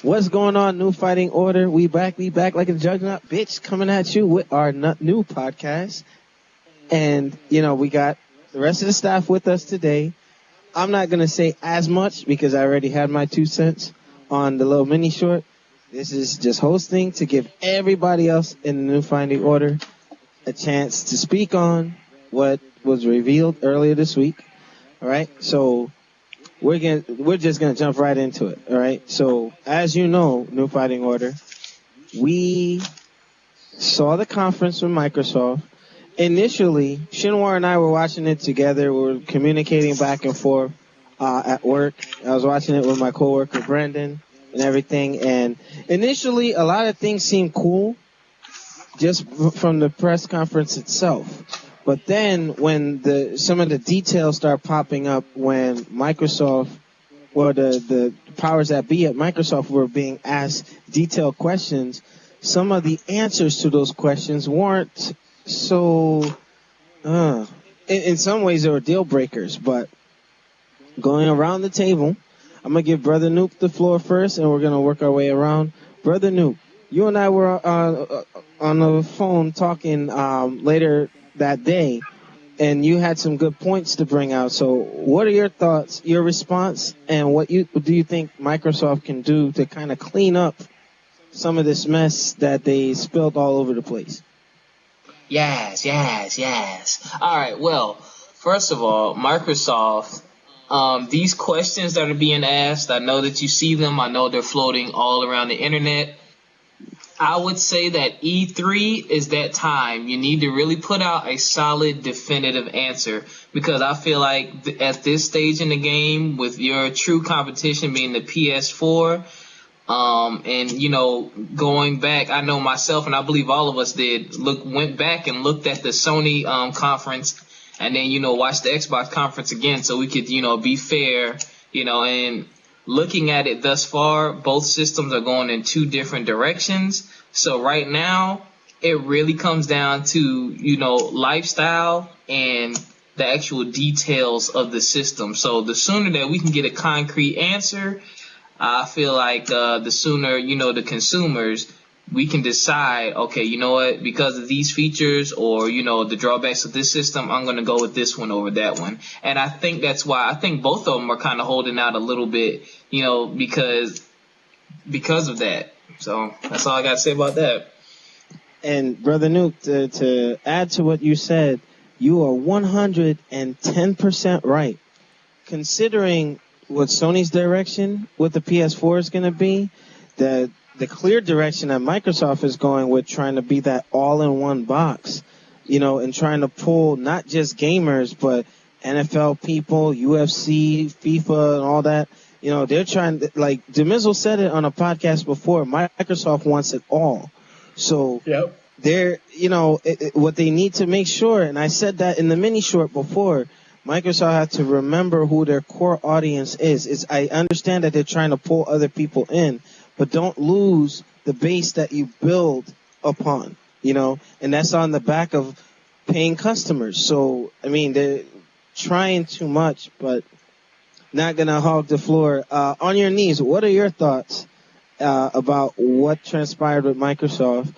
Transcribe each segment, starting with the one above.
What's going on, New Fighting Order? We back like a juggernaut, bitch, coming at you with our new podcast. And, we got the rest of the staff with us today. I'm not going to say as much because I already had my 2 cents on the little mini short. This is just hosting to give everybody else in the New Fighting Order a chance to speak on what was revealed earlier this week. All right, so we're just gonna jump right into it. All right, so as you know, New Fighting Order, we saw the conference with Microsoft. Initially, Shinwar and I were watching it together. We were communicating back and forth at work. I was watching it with my coworker Brendan and everything. And initially, a lot of things seemed cool just from the press conference itself. But then when some of the details start popping up when Microsoft or the powers that be at Microsoft were being asked detailed questions, some of the answers to those questions weren't so, in some ways they were deal breakers. But going around the table, I'm going to give Brother Noop the floor first, and we're going to work our way around. Brother Noop, you and I were on the phone talking later that day, and you had some good points to bring out. So what are your thoughts, your response, and what do you think Microsoft can do to kind of clean up some of this mess that they spilled all over the place? Yes. All right, well, first of all, Microsoft, these questions that are being asked, I know that you see them. I know they're floating all around the internet. I would say that E3 is that time. You need to really put out a solid, definitive answer, because I feel like at this stage in the game, with your true competition being the PS4, and going back, I know myself and I believe all of us went back and looked at the Sony conference, and then watched the Xbox conference again, so we could be fair, and looking at it thus far, both systems are going in 2 different directions. So right now, it really comes down to, lifestyle and the actual details of the system. So the sooner that we can get a concrete answer, I feel like the sooner, the consumers, we can decide, okay, you know what, because of these features or, the drawbacks of this system, I'm going to go with this one over that one. And I think that's why I think both of them are kind of holding out a little bit, because of that. So that's all I got to say about that. And Brother Nuke, to add to what you said, you are 110% right. Considering what Sony's direction with the PS4 is going to be, the clear direction that Microsoft is going with, trying to be that all-in-one box, and trying to pull not just gamers, but NFL people, UFC, FIFA, and all that. They're trying to, like DeMizzle said it on a podcast before, Microsoft wants it all. So yep. They're, what they need to make sure, and I said that in the mini short before, Microsoft has to remember who their core audience is. I understand that they're trying to pull other people in, but don't lose the base that you build upon, and that's on the back of paying customers. So, they're trying too much, but not going to hog the floor. On your knees, what are your thoughts about what transpired with Microsoft?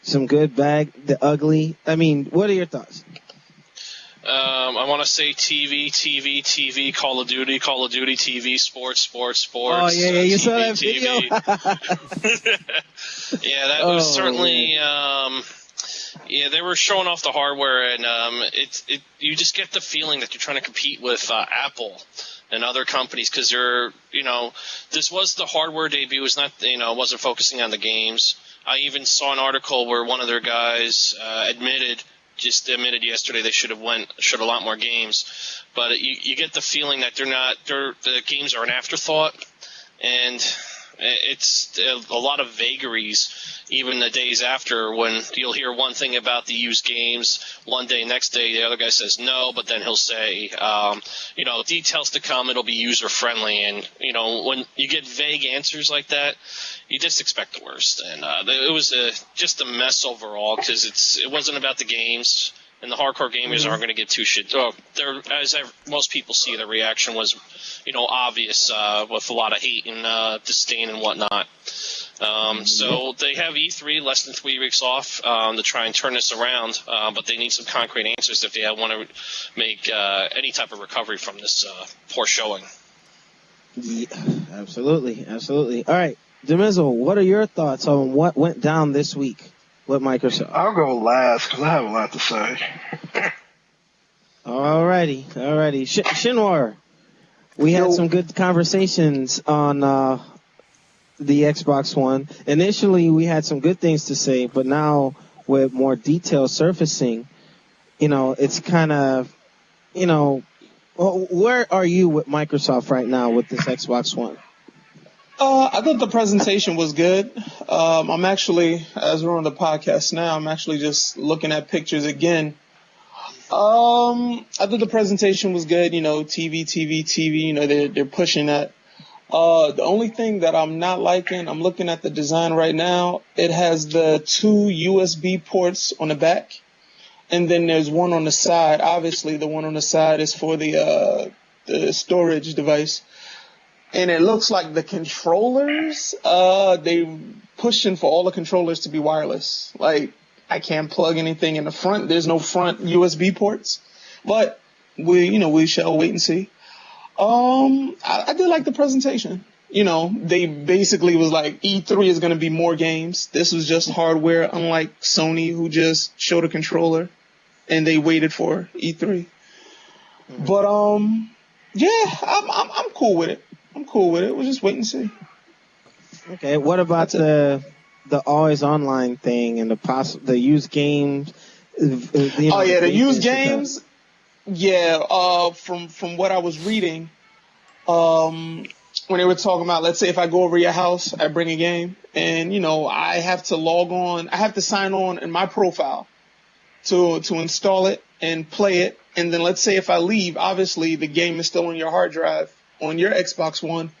Some good, bad, the ugly. What are your thoughts? I want to say TV, Call of Duty, TV, sports. Oh, yeah, you saw that video? Yeah, that was certainly, they were showing off the hardware, and you just get the feeling that you're trying to compete with Apple and other companies, because this was the hardware debut. It's not, wasn't focusing on the games. I even saw an article where one of their guys admitted yesterday they should have a lot more games, but you get the feeling that the games are an afterthought, and it's a lot of vagaries even the days after, when you'll hear one thing about the used games one day, next day the other guy says no, but then he'll say details to come, it'll be user friendly, and when you get vague answers like that, you just expect the worst. And it was just a mess overall, because it wasn't about the games. and the hardcore gamers aren't going to give two shits. Oh, most people see, the reaction was, obvious with a lot of hate and disdain and whatnot. So they have E3 less than 3 weeks off to try and turn this around, but they need some concrete answers if they want to make any type of recovery from this poor showing. Yeah, absolutely. All right, Demizzle, what are your thoughts on what went down this week with Microsoft? I'll go last because I have a lot to say. Alrighty. Shinwar, we had some good conversations on the Xbox One. Initially, we had some good things to say, but now with more detail surfacing, it's kind of, where are you with Microsoft right now with this Xbox One? I thought the presentation was good. I'm actually, as we're on the podcast now, I'm actually just looking at pictures again. I thought the presentation was good. TV. They're pushing that. The only thing that I'm not liking, I'm looking at the design right now. It has the 2 USB ports on the back, and then there's one on the side. Obviously, the one on the side is for the storage device. And it looks like the controllers, they pushing for all the controllers to be wireless. Like, I can't plug anything in the front. There's no front USB ports. But we shall wait and see. I did like the presentation. They basically was like, E3 is going to be more games. This was just hardware, unlike Sony, who just showed a controller and they waited for E3. But yeah, I'm cool with it. We'll just wait and see. Okay, what about the always online thing and the used games? The used games. Yeah, from what I was reading, when they were talking about, let's say if I go over your house, I bring a game, and I have to log on, I have to sign on in my profile to install it and play it, and then let's say if I leave, obviously the game is still on your hard drive on your Xbox One,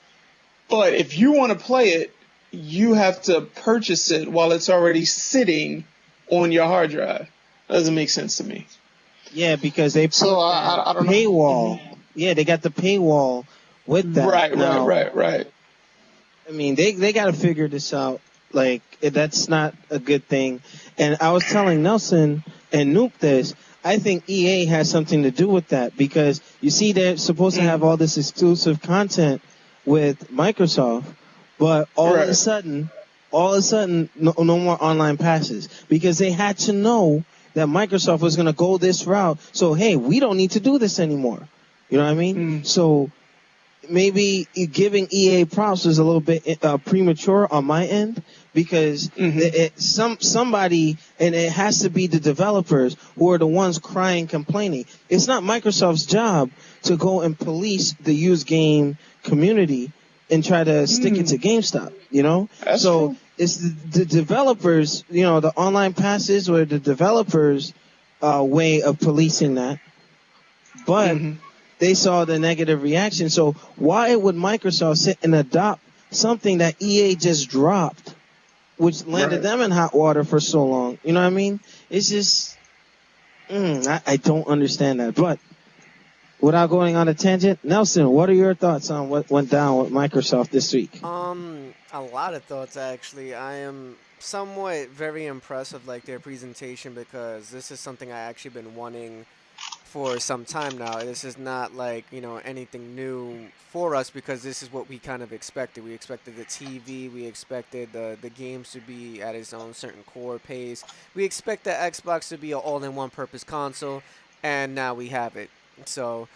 but if you want to play it, you have to purchase it while it's already sitting on your hard drive. That doesn't make sense to me. Yeah, because they put I don't paywall. know. Yeah, they got the paywall with that. Right. I mean, they got to figure this out. Like, that's not a good thing. And I was telling Nelson and Noop this. I think EA has something to do with that because you see they're supposed to have all this exclusive content with Microsoft, but all of a sudden, no more online passes because they had to know that Microsoft was going to go this route. So, hey, we don't need to do this anymore. You know what I mean? So maybe giving EA props is a little bit premature on my end because somebody, and it has to be the developers who are the ones crying, complaining. It's not Microsoft's job to go and police the used game community and try to stick it to GameStop, That's true. It's the developers, the online passes or the developers' way of policing that. But they saw the negative reaction. So why would Microsoft sit and adopt something that EA just dropped, which landed them in hot water for so long? You know what I mean? It's just, I don't understand that. But without going on a tangent, Nelson, what are your thoughts on what went down with Microsoft this week? A lot of thoughts, actually. I am somewhat very impressed with their presentation because this is something I actually been wanting for some time now. This is not anything new for us because this is what we kind of expected. We expected the TV, we expected the games to be at its own certain core pace. We expect the Xbox to be an all-in-one purpose console, and now we have it. So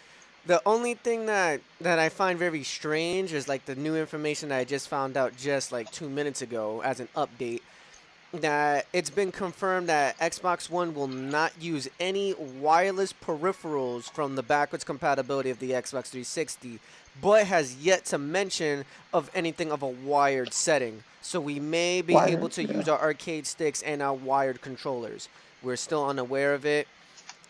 the only thing that I find very strange is the new information that I just found out just 2 minutes ago as an update, that it's been confirmed that Xbox One will not use any wireless peripherals from the backwards compatibility of the Xbox 360, but has yet to mention of anything of a wired setting. So we may be able to use our arcade sticks and our wired controllers. We're still unaware of it.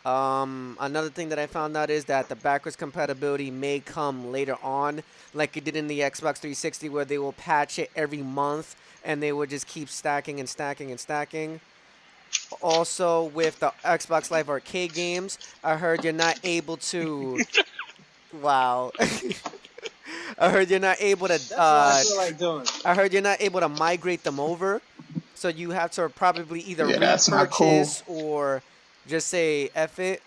Another thing that I found out is that the backwards compatibility may come later on, like it did in the Xbox 360, where they will patch it every month and they will just keep stacking and stacking and stacking. Also, with the Xbox Live Arcade games, I heard you're not able to. Wow. I heard you're not able to. That's what I feel like doing. I heard you're not able to migrate them over, so you have to probably either Yeah, that's not cool. repurchase or just say F it.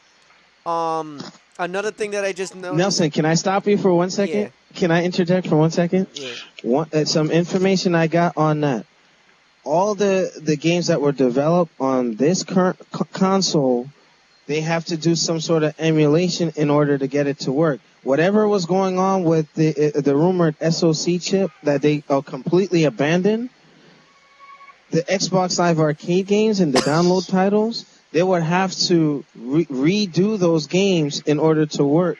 Another thing that I just noticed. Nelson, can I stop you for 1 second? Yeah. Can I interject for 1 second? Yeah. Some information I got on that. All the games that were developed on this current console, they have to do some sort of emulation in order to get it to work. Whatever was going on with the rumored SoC chip that they completely abandoned, the Xbox Live Arcade games and the download titles, they would have to redo those games in order to work.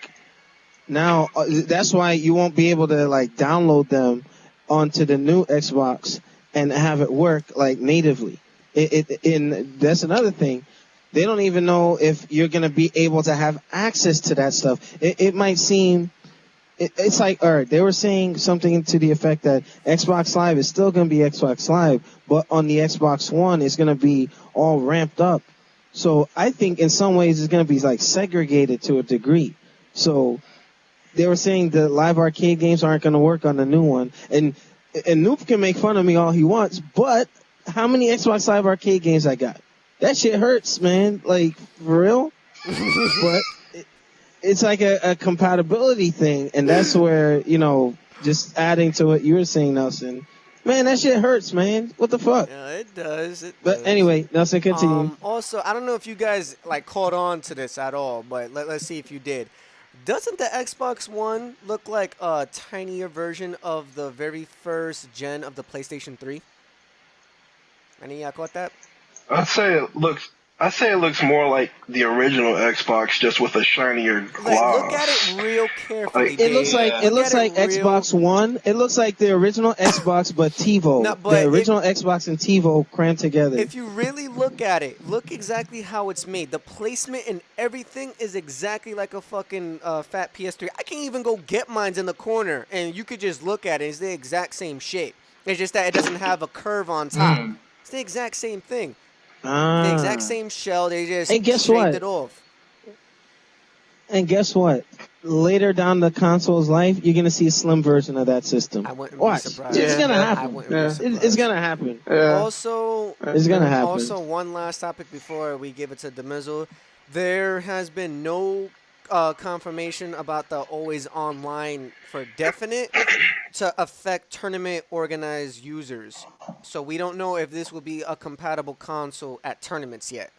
Now, that's why you won't be able to like download them onto the new Xbox and have it work like natively. And that's another thing. They don't even know if you're going to be able to have access to that stuff. It might seem, it's like, they were saying something to the effect that Xbox Live is still going to be Xbox Live, but on the Xbox One, it's going to be all ramped up. So I think in some ways it's going to be like segregated to a degree. So they were saying the live arcade games aren't going to work on the new one. And Noob can make fun of me all he wants, but how many Xbox Live Arcade games I got? That shit hurts, man. Like, for real? But it's like a compatibility thing, and that's where, just adding to what you were saying, Nelson, man, that shit hurts, man. What the fuck? Yeah, it does. But anyway, Nelson, continue. Also, I don't know if you guys like caught on to this at all, but let's see if you did. Doesn't the Xbox One look like a tinier version of the very first gen of the PlayStation 3? Any of y'all caught that? I'd say it looks more like the original Xbox, just with a shinier gloss. Like, look at it real carefully. It looks like Xbox One. It looks like the original Xbox, but TiVo. No, but the original Xbox and TiVo crammed together. If you really look at it, look exactly how it's made. The placement and everything is exactly like a fucking fat PS3. I can't even go get mine in the corner, and you could just look at it. It's the exact same shape. It's just that it doesn't have a curve on top. It's the exact same thing. The exact same shell. They just shaved it off. And guess what? Later down the console's life, you're gonna see a slim version of that system. I wouldn't Watch. be surprised. It's gonna happen. I wouldn't be surprised. It's gonna happen. Also, it's gonna happen. Also, one last topic before we give it to Demizzle. There has been no confirmation about the always online for definite to affect tournament organized users. So we don't know if this will be a compatible console at tournaments yet.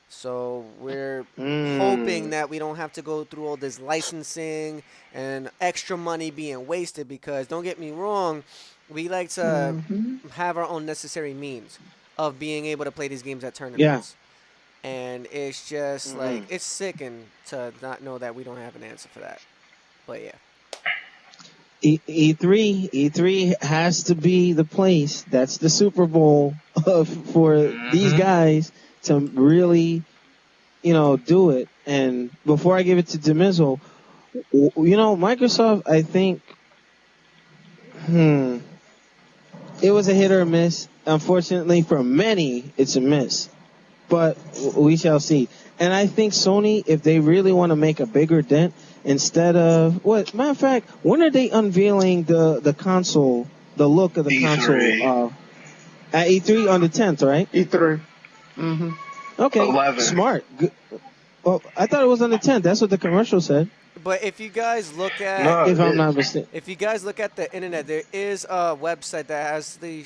So we're hoping that we don't have to go through all this licensing and extra money being wasted, because don't get me wrong, we like to have our own necessary means of being able to play these games at tournaments. Yeah. And it's just like, it's sickening to not know that we don't have an answer for that. But yeah. E3 has to be the place. That's the Super Bowl for these guys to really, do it. And before I give it to Demizzle, Microsoft, I think, it was a hit or a miss. Unfortunately, for many, it's a miss. But we shall see. And I think Sony, if they really want to make a bigger dent, instead of matter of fact, when are they unveiling the console, the look of the E3. console? At E3 on the 10th, right? E3. Okay, 11. Smart. Good. Well, I thought it was on the 10th. That's what the commercial said. But if you guys look at if I'm not mistaken, if you guys look at the internet, there is a website that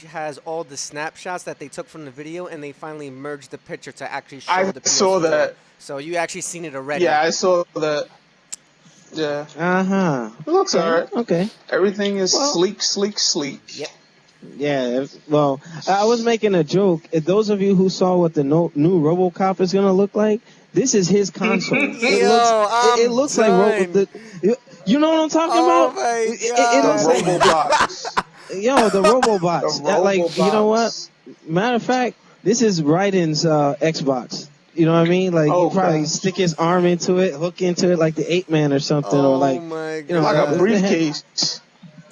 has all the snapshots that they took from the video, and they finally merged the picture to actually show the PS4. I saw that. So you actually seen it already. Yeah, I saw that. Yeah. It looks alright. Okay. Everything is sleek. Yep. Yeah, well, I was making a joke. If those of you who saw what the new RoboCop is going to look like, this is his console. It looks like you know what I'm talking about? My The Robobots. The Robobots. The Like, you know what? Matter of fact, this is Raiden's Xbox. You know what I mean? Like, you probably stick his arm into it, hook into it like the 8-Man or something, or like, my like a briefcase.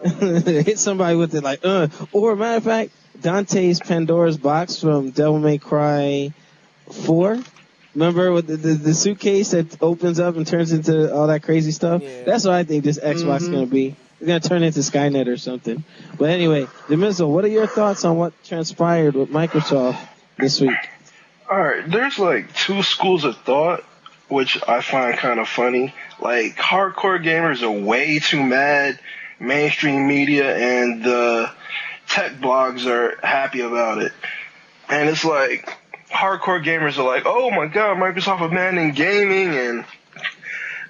hit somebody with it, like, Or matter of fact, Dante's Pandora's Box from Devil May Cry PS4. Remember with the suitcase that opens up and turns into all that crazy stuff? Yeah. That's what I think this Xbox is going to be. It's going to turn into Skynet or something. But anyway, Demiso, what are your thoughts on what transpired with Microsoft this week? All right, there's like two schools of thought, which I find kind of funny. Like, hardcore gamers are way too mad. Mainstream media and the tech blogs are happy about it. And it's like, hardcore gamers are like, oh my god, Microsoft abandoned gaming, and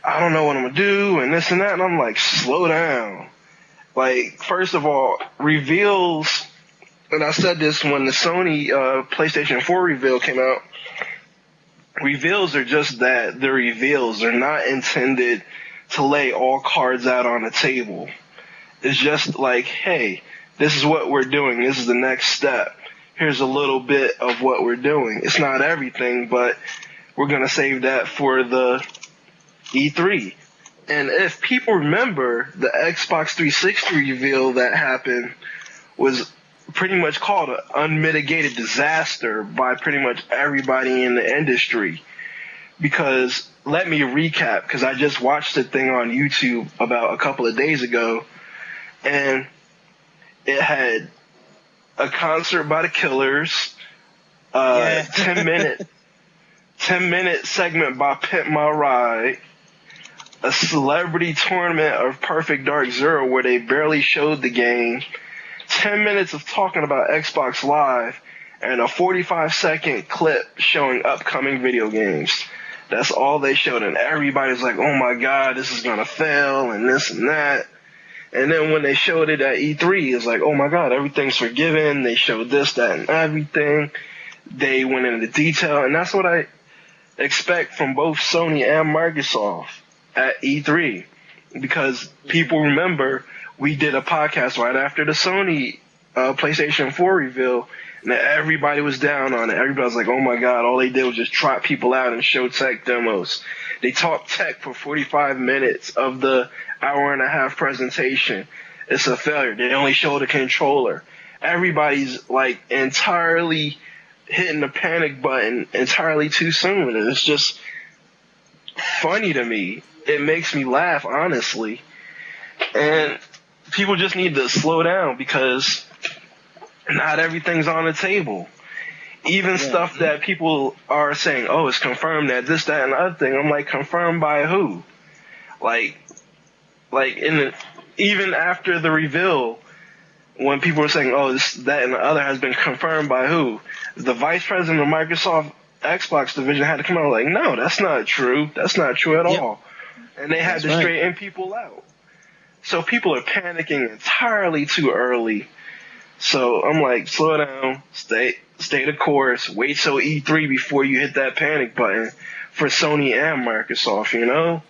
I don't know what I'm gonna do, and this and that. And I'm like, slow down. Like, first of all, reveals, and I said this when the Sony PlayStation 4 reveal came out, reveals are just that. They're reveals. They're not intended to lay all cards out on the table. It's just like, hey, this is what we're doing. This is the next step. Here's a little bit of what we're doing. It's not everything, but we're going to save that for the E3. And if people remember, the Xbox 360 reveal that happened was pretty much called an unmitigated disaster by pretty much everybody in the industry. Because, let me recap, because I just watched the thing on YouTube about a couple of days ago, and it had a concert by the Killers, 10-minute segment by Pimp My Ride, a celebrity tournament of Perfect Dark Zero where they barely showed the game, 10 minutes of talking about Xbox Live, and a 45-second clip showing upcoming video games. That's all they showed, and everybody's like, oh my god, this is gonna fail, and this and that. And then when they showed it at E3, it's like, oh my god, everything's forgiven. They showed this, that, and everything. They went into detail, and that's what I expect from both Sony and Microsoft at E3. Because people remember, we did a podcast right after the Sony PlayStation 4 reveal, and everybody was down on it. Everybody was like, oh my god, all they did was just trot people out and show tech demos. They talked tech for 45 minutes of the hour-and-a-half presentation. It's a failure. They only showed a controller. Everybody's like entirely hitting the panic button entirely too soon. And it's just funny to me. It makes me laugh, honestly. And people just need to slow down because not everything's on the table. Even stuff that people are saying, oh, it's confirmed that this, that, and the other thing. I'm like, confirmed by who? Even after the reveal, when people were saying, oh, this, that, and the other has been confirmed by who? The vice president of Microsoft Xbox division had to come out like, no, that's not true. That's not true at all. And they had to straighten people out. So people are panicking entirely too early. So I'm like, slow down, stay the course, wait till E3 before you hit that panic button for Sony and Microsoft, you know?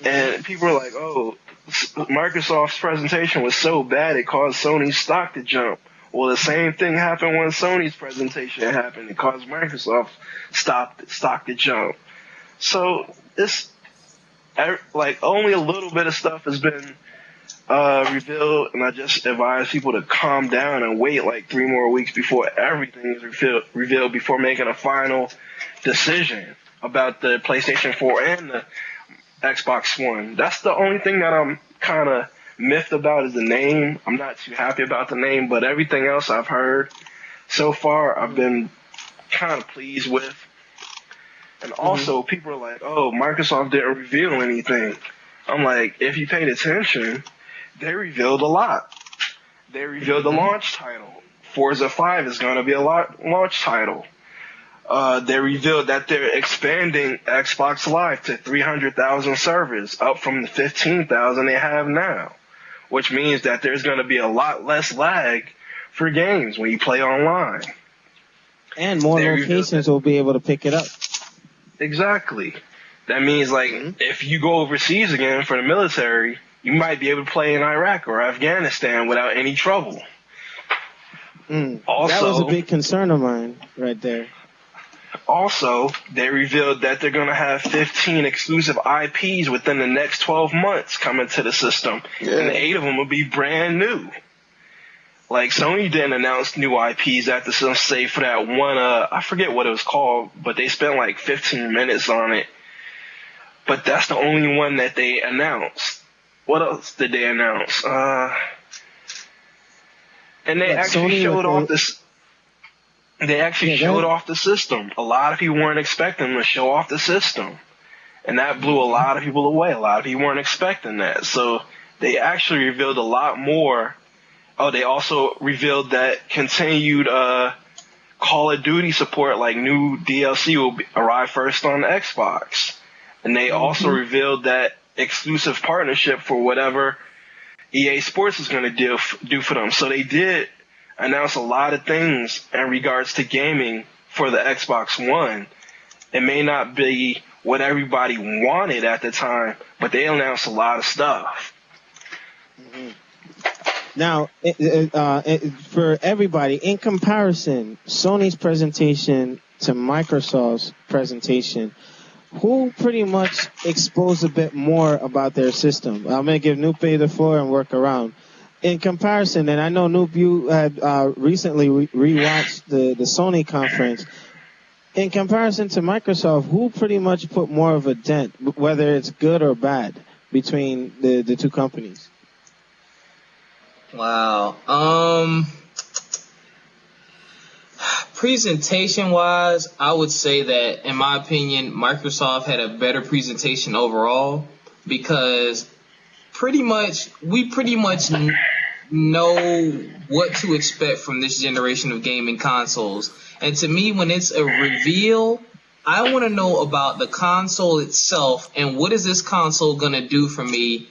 And people are like, oh, Microsoft's presentation was so bad it caused Sony's stock to jump. Well, the same thing happened when Sony's presentation happened. It caused Microsoft's stock to jump. So it's like only a little bit of stuff has been revealed, and I just advise people to calm down and wait like 3 more weeks before everything is revealed before making a final decision about the PlayStation 4 and the Xbox One. That's the only thing that I'm kind of miffed about is the name. I'm not too happy about the name, but everything else I've heard so far I've been kind of pleased with. And also people are like, oh, Microsoft didn't reveal anything. I'm like, if you paid attention, they revealed a lot. They revealed the launch title. Forza 5 is going to be a launch title. They revealed that they're expanding Xbox Live to 300,000 servers, up from the 15,000 they have now, which means that there's going to be a lot less lag for games when you play online. And more locations will be able to pick it up. Exactly. That means, like, if you go overseas again for the military, you might be able to play in Iraq or Afghanistan without any trouble. Also, that was a big concern of mine right there. Also, they revealed that they're going to have 15 exclusive IPs within the next 12 months coming to the system, and 8 of them will be brand new. Like, Sony didn't announce new IPs at the system, save for that one, I forget what it was called, but they spent like 15 minutes on it. But that's the only one that they announced. What else did they announce? And they actually showed off this. They actually showed off the system. A lot of people weren't expecting them to show off the system. And that blew a lot of people away. A lot of people weren't expecting that. So they actually revealed a lot more. Oh, they also revealed that continued Call of Duty support, like new DLC, will arrive first on Xbox. And they also revealed that exclusive partnership for whatever EA Sports is going to do for them. So they did announce a lot of things in regards to gaming for the Xbox One. It may not be what everybody wanted at the time, but they announced a lot of stuff. Mm-hmm. Now, for everybody, in comparison, Sony's presentation to Microsoft's presentation, who pretty much exposed a bit more about their system? I'm going to give Nupe the floor and work around. In comparison, and I know Nupe, you had recently rewatched the Sony conference. In comparison to Microsoft, who pretty much put more of a dent, whether it's good or bad, between the two companies? Wow. Presentation wise, I would say that, in my opinion, Microsoft had a better presentation overall, because we pretty much know what to expect from this generation of gaming consoles. And to me, when it's a reveal, I want to know about the console itself and what is this console going to do for me,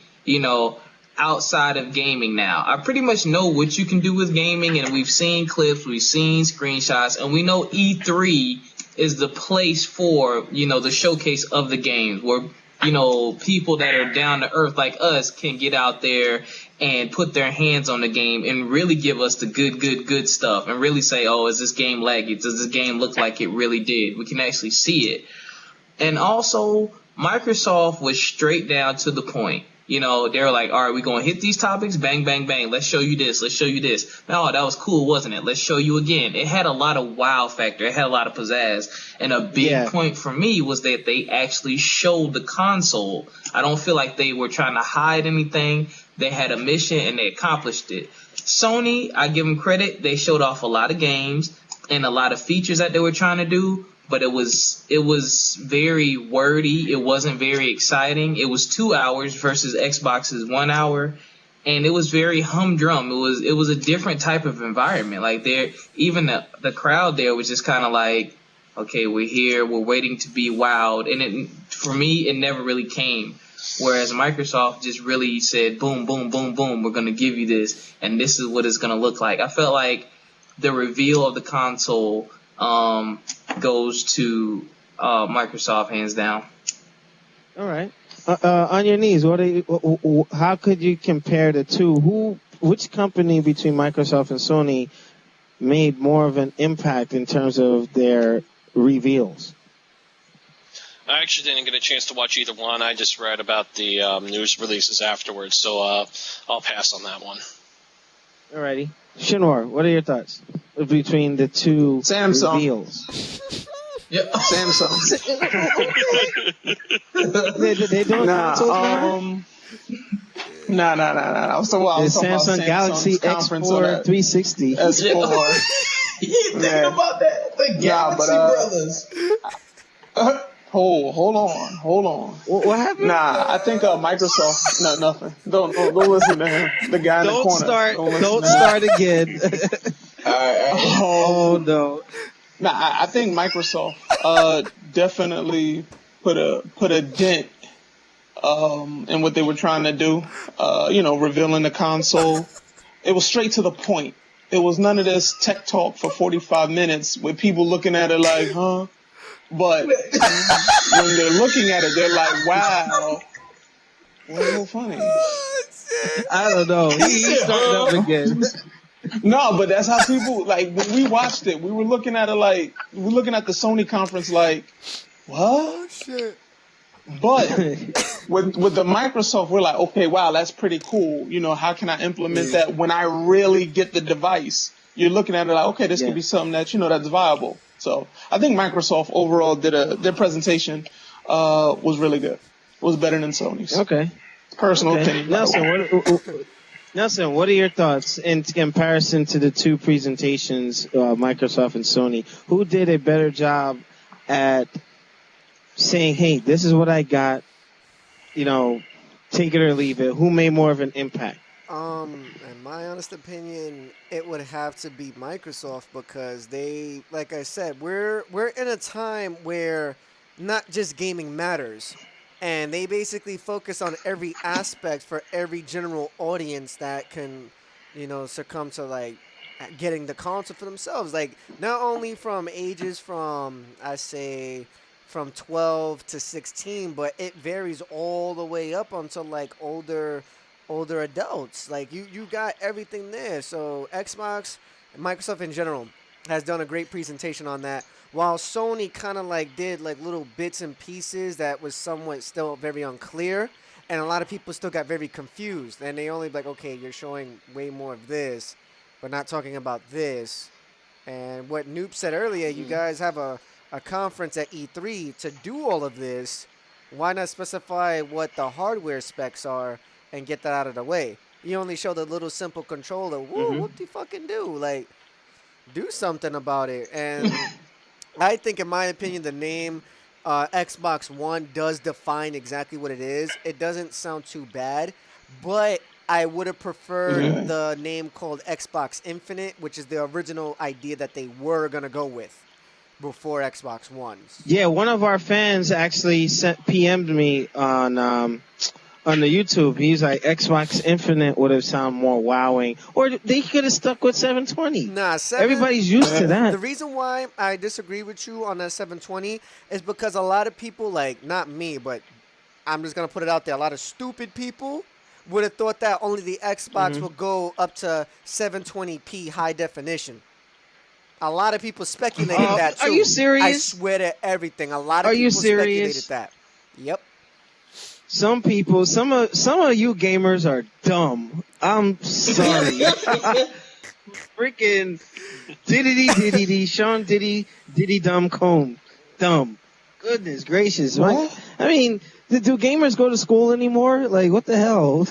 outside of gaming now. I pretty much know what you can do with gaming, and we've seen clips, we've seen screenshots, and we know E3 is the place for, the showcase of the games where, people that are down to earth like us can get out there and put their hands on the game and really give us the good stuff and really say, oh, is this game laggy? Does this game look like it really did? We can actually see it. And also, Microsoft was straight down to the point. They were like, all right, we're going to hit these topics, bang, bang, bang. Let's show you this. Let's show you this. Oh, that was cool, wasn't it? Let's show you again. It had a lot of wow factor. It had a lot of pizzazz. And a big point for me was that they actually showed the console. I don't feel like they were trying to hide anything. They had a mission and they accomplished it. Sony, I give them credit. They showed off a lot of games and a lot of features that they were trying to do. But it was very wordy. It wasn't very exciting. It was 2 hours versus Xbox's 1 hour, and it was very humdrum. It was a different type of environment. Like even the crowd there was just kind of like, okay, we're here, we're waiting to be wowed, and for me, it never really came. Whereas Microsoft just really said, boom, boom, boom, boom, we're gonna give you this, and this is what it's gonna look like. I felt like the reveal of the console goes to Microsoft hands down. All right. On your knees, how could you compare the two? Which company between Microsoft and Sony made more of an impact in terms of their reveals? I actually didn't get a chance to watch either one. I just read about the news releases afterwards, so I'll pass on that one. All righty. Shinwar, what are your thoughts between the two reveals? Yep. Samsung. they doing consoles now? No. So what? The Samsung Galaxy X4 360. S4. You thinking about that? The Galaxy brothers. Hold on. What happened? I think Microsoft. No, nothing. Don't listen to him. The guy in the corner. Don't start again. Oh no. I think Microsoft definitely put a dent in what they were trying to do. Revealing the console. It was straight to the point. It was none of this tech talk for 45 minutes with people looking at it like, huh? But when they're looking at it, they're like, wow. What's so funny? I don't know. He started up again. No, but that's how people, like, when we watched it, we were looking at it like, we were looking at the Sony conference like, what? Oh, shit. But with the Microsoft, we're like, okay, wow, that's pretty cool. You know, how can I implement that when I really get the device? You're looking at it like, okay, this could be something that, you know, that's viable. So I think Microsoft overall their presentation was really good. Was better than Sony's. Okay. Personal opinion. Nelson, what are your thoughts in comparison to the two presentations, Microsoft and Sony? Who did a better job at saying, hey, this is what I got, you know, take it or leave it? Who made more of an impact? In my honest opinion, it would have to be Microsoft because they, like I said, we're in a time where not just gaming matters, and they basically focus on every aspect for every general audience that can, you know, succumb to like getting the console for themselves. Like not only from ages from I say from 12 to 16, but it varies all the way up until like older adults. Like you got everything there. So Xbox and Microsoft in general has done a great presentation on that. While Sony kind of like did like little bits and pieces that was somewhat still very unclear, and a lot of people still got very confused. And they only like, okay, you're showing way more of this, but not talking about this. And what Noop said earlier, you guys have a conference at E3 to do all of this. Why not specify what the hardware specs are and get that out of the way? You only show the little simple controller. What do you fucking do? Like, do something about it. And I think, in my opinion, the name Xbox One does define exactly what it is. It doesn't sound too bad, but I would have preferred the name called Xbox Infinite, which is the original idea that they were going to go with before Xbox Ones. Yeah, one of our fans actually PM'd me on the YouTube. He's like, Xbox Infinite would have sounded more wowing. Or they could have stuck with 720. Nah, everybody's used to that. The reason why I disagree with you on that 720 is because a lot of people, like, not me, but I'm just going to put it out there, a lot of stupid people would have thought that only the Xbox would go up to 720p high definition. A lot of people speculated that, too. Are you serious? I swear to everything. A lot of people speculated that. Yep. Some people, some of you gamers are dumb. I'm sorry. Freaking diddy Sean Diddy dumb comb. Dumb. Goodness gracious. What? I mean, do gamers go to school anymore? Like, what the hell?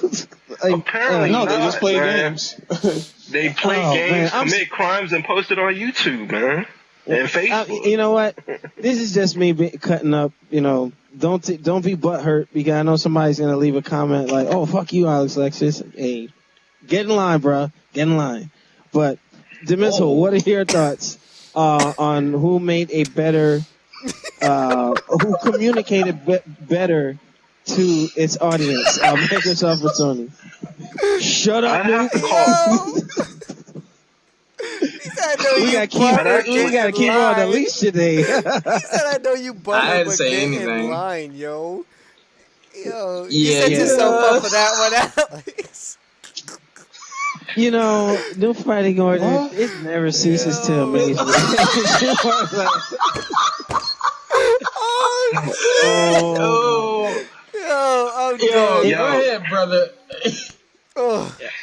Like, apparently no, not, they just play man. games. They play games, commit crimes, and post it on YouTube, man. And Facebook. You know what? This is just me cutting up, you know. Don't be butthurt because I know somebody's going to leave a comment like, oh, fuck you, Alex Lexus. Hey, get in line, bro. Get in line. But, Demisel, what are your thoughts on who made a better, who communicated better to its audience, Microsoft or Sony? Shut up, man. We got to keep on the leash today. He said, I know you bummed, I didn't but say get anything. in line, yo. Yo, Yeah, you set yeah. yourself up for that one, Alex. You know, new fighting order, it never ceases to amaze me. I'm Yo, dead. go ahead, brother.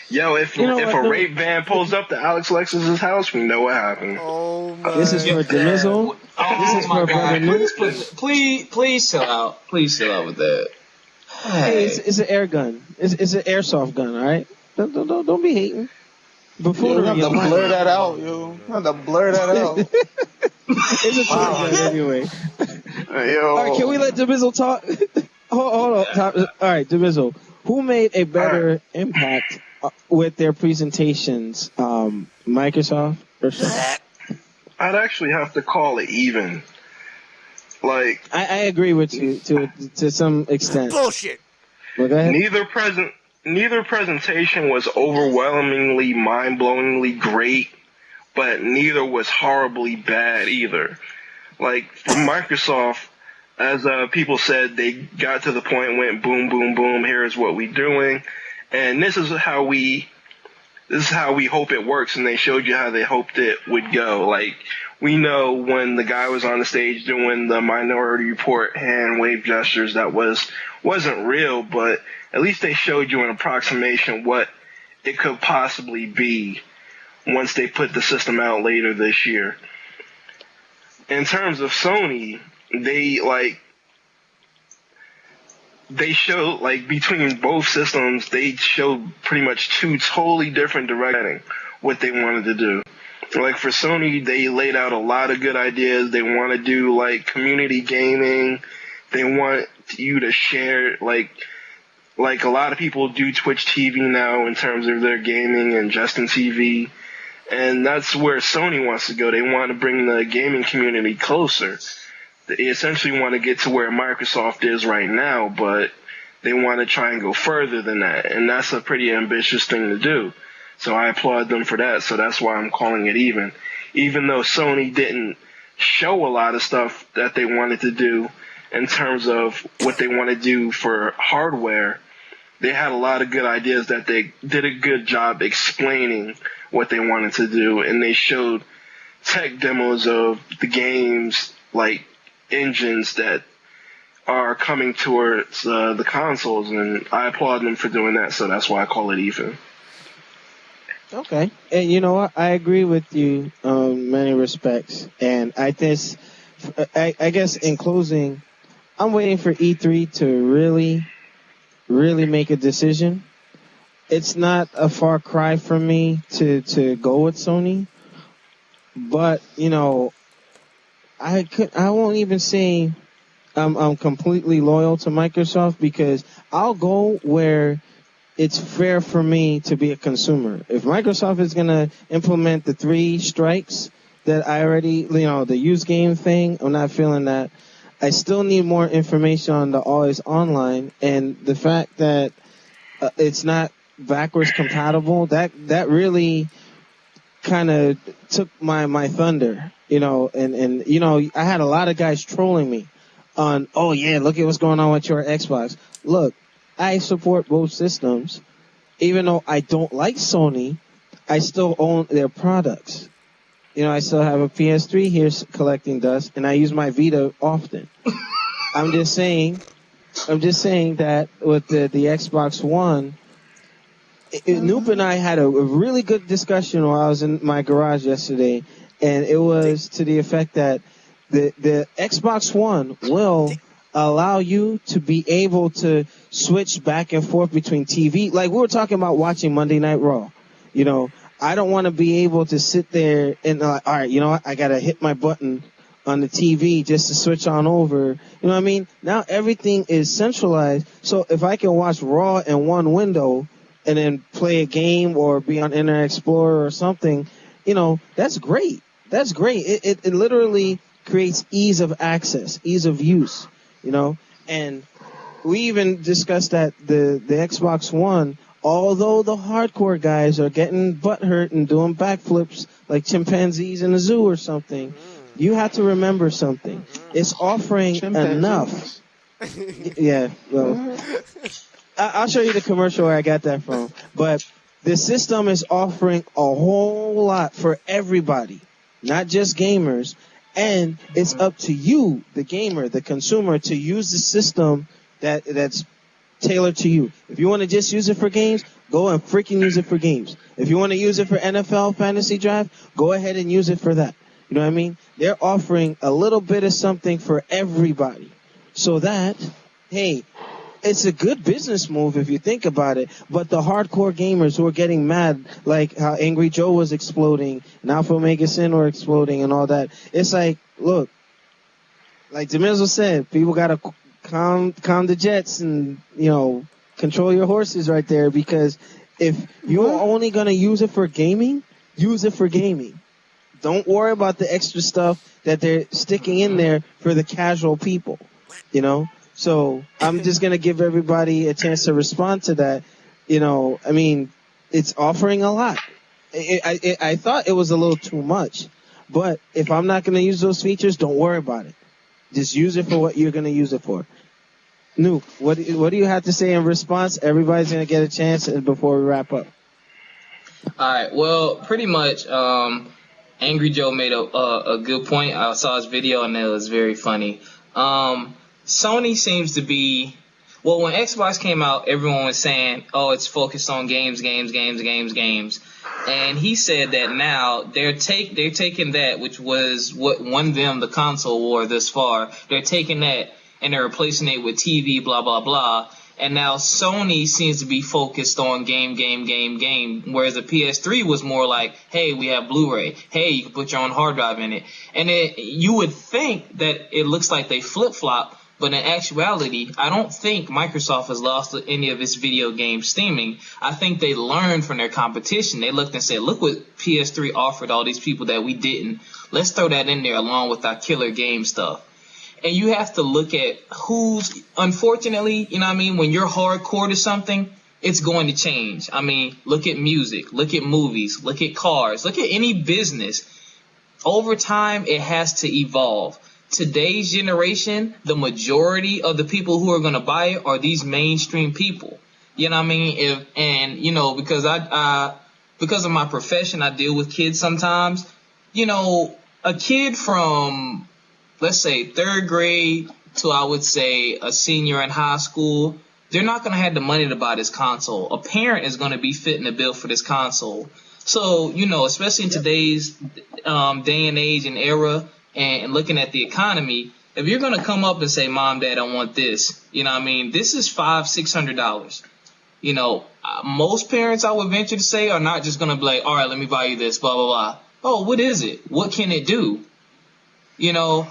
Yo, if a rape van pulls up to Alex Lexus's house, we know what happened. Oh my. This is for Demizzle. This is for Brother New. Please chill out. Please chill out with that. Hey, it's an air gun. It's an airsoft gun, all right? Don't be hating. You have to blur that out, yo. You have to blur that out. It's a toy gun anyway. Yo. All right, can we let Demizzle talk? Hold on. All right, Demizzle. Who made a better impact with their presentations, Microsoft or Sony? I'd actually have to call it even. Like, I agree with you to some extent. Bullshit. Well, go ahead. Neither presentation was overwhelmingly, mind-blowingly great, but neither was horribly bad either. Like, for Microsoft, as people said, they got to the point, went boom, boom, boom, here's what we're doing, and this is this is how we hope it works, and they showed you how they hoped it would go. Like, we know when the guy was on the stage doing the Minority Report hand wave gestures, that wasn't real, but at least they showed you an approximation what it could possibly be once they put the system out later this year. In terms of Sony, they showed, like, between both systems, they showed pretty much two totally different directions what they wanted to do. Like, for Sony, they laid out a lot of good ideas. They want to do, like, community gaming. They want you to share, like a lot of people do Twitch TV now in terms of their gaming and Justin TV. And that's where Sony wants to go. They want to bring the gaming community closer. They essentially want to get to where Microsoft is right now, but they want to try and go further than that. And that's a pretty ambitious thing to do. So I applaud them for that. So that's why I'm calling it even. Even though Sony didn't show a lot of stuff that they wanted to do in terms of what they want to do for hardware, they had a lot of good ideas that they did a good job explaining what they wanted to do. And they showed tech demos of the games, like engines that are coming towards the consoles, and I applaud them for doing that, so that's why I call it even. Okay. And you know what? I agree with you in many respects. And I guess in closing, I'm waiting for E3 to really, really make a decision. It's not a far cry from me to go with Sony. But, you know, I won't even say I'm completely loyal to Microsoft, because I'll go where it's fair for me to be a consumer. If Microsoft is going to implement the 3 strikes that I already, the use game thing, I'm not feeling that. I still need more information on the always online, and the fact that it's not backwards compatible, that really kind of took my thunder, and I had a lot of guys trolling me on, oh yeah, look at what's going on with your Xbox. Look, I support both systems. Even though I don't like Sony, I still own their products. I still have a PS3 here collecting dust, and I use my Vita often. I'm just saying that with the Xbox One, Noop and I had a really good discussion while I was in my garage yesterday, and it was to the effect that the Xbox One will allow you to be able to switch back and forth between TV. Like we were talking about watching Monday Night Raw. I don't want to be able to sit there and all right, you know what? I got to hit my button on the TV just to switch on over. You know what I mean? Now everything is centralized. So if I can watch Raw in one window and then play a game or be on Internet Explorer or something, that's great. That's great. It literally creates ease of access, ease of use, and we even discussed that the Xbox One, although the hardcore guys are getting butthurt and doing backflips like chimpanzees in a zoo or something, you have to remember something. It's offering enough. Yeah, well, I'll show you the commercial where I got that from. But the system is offering a whole lot for everybody, not just gamers. And it's up to you, the gamer, the consumer, to use the system that's tailored to you. If you want to just use it for games, go and freaking use it for games. If you want to use it for NFL fantasy draft, go ahead and use it for that. You know what I mean? They're offering a little bit of something for everybody. So that, hey, it's a good business move if you think about it. But the hardcore gamers who are getting mad, like how Angry Joe was exploding, and Alpha Omega Sin were exploding and all that, it's like, look, like Demizo said, people got to calm the jets and, control your horses right there, because if you're only going to use it for gaming, use it for gaming. Don't worry about the extra stuff that they're sticking in there for the casual people, So I'm just going to give everybody a chance to respond to that. It's offering a lot. I thought it was a little too much. But if I'm not going to use those features, don't worry about it. Just use it for what you're going to use it for. Nuke, what do you have to say in response? Everybody's going to get a chance before we wrap up. All right. Well, pretty much. Angry Joe made a good point. I saw his video and it was very funny. Sony seems to be. Well, when Xbox came out, everyone was saying, "Oh, it's focused on games, games, games, games, games," and he said that now they're taking that, which was what won them the console war thus far. They're taking that and they're replacing it with TV, blah blah blah. And now Sony seems to be focused on game, game, game, game, whereas the PS3 was more like, hey, we have Blu-ray. Hey, you can put your own hard drive in it. And you would think that it looks like they flip-flop, but in actuality, I don't think Microsoft has lost any of its video game steaming. I think they learned from their competition. They looked and said, look what PS3 offered all these people that we didn't. Let's throw that in there along with our killer game stuff. And you have to look at who's, unfortunately, you know what I mean, when you're hardcore to something, it's going to change. I mean, look at music, look at movies, look at cars, look at any business. Over time, it has to evolve. Today's generation, the majority of the people who are going to buy it are these mainstream people. You know what I mean? Because because of my profession, I deal with kids sometimes. You know, a kid from, let's say, third grade to, I would say, a senior in high school, they're not going to have the money to buy this console. A parent is going to be fitting the bill for this console. So, especially in today's day and age and era and looking at the economy, if you're going to come up and say, Mom, Dad, I want this, you know what I mean, this is $500-$600. Most parents, I would venture to say, are not just going to be like, all right, let me buy you this, blah, blah, blah. Oh, what is it? What can it do? It can